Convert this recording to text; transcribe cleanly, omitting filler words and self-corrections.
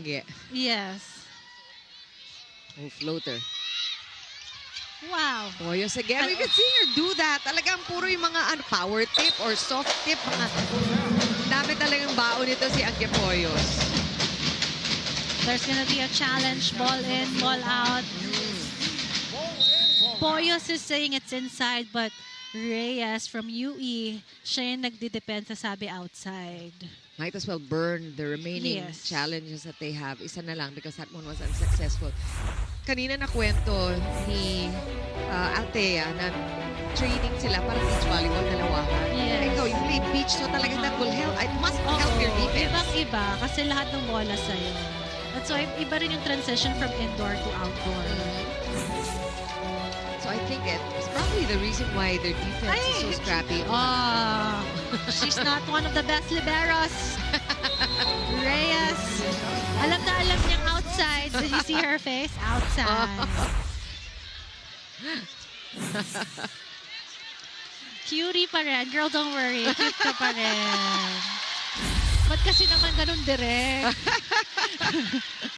Angge. Yes. Oh, floater. Wow. Poyos again. We could see her do that. Talagang puro yung mga power tip or soft tip. Dami talagang baon nito si Angge Poyos. There's gonna be a challenge. Ball in, ball out. Poyos is saying it's inside, but Reyes from UE, siya yung nagdidepensa, sabi outside. Might as well burn the remaining challenges that they have. Isa na lang because that one was unsuccessful. Kanina na kwento ni Althea na training sila para beach volleyball, dalawahan. Yes. Ikaw, you play beach, so talaga that will help. It must help your defense. Ibang-iba kasi lahat ng bola sa'yo. That's why iba rin yung transition from indoor to outdoor. So I think it's probably the reason why their defense is so scrappy. She's not one of the best liberos. Reyes. Alam na alam niyang outside. Did you see her face? Outside. Cutie pa rin. Girl, don't worry. Cute ka pa rin. Ba't kasi naman ganun direct?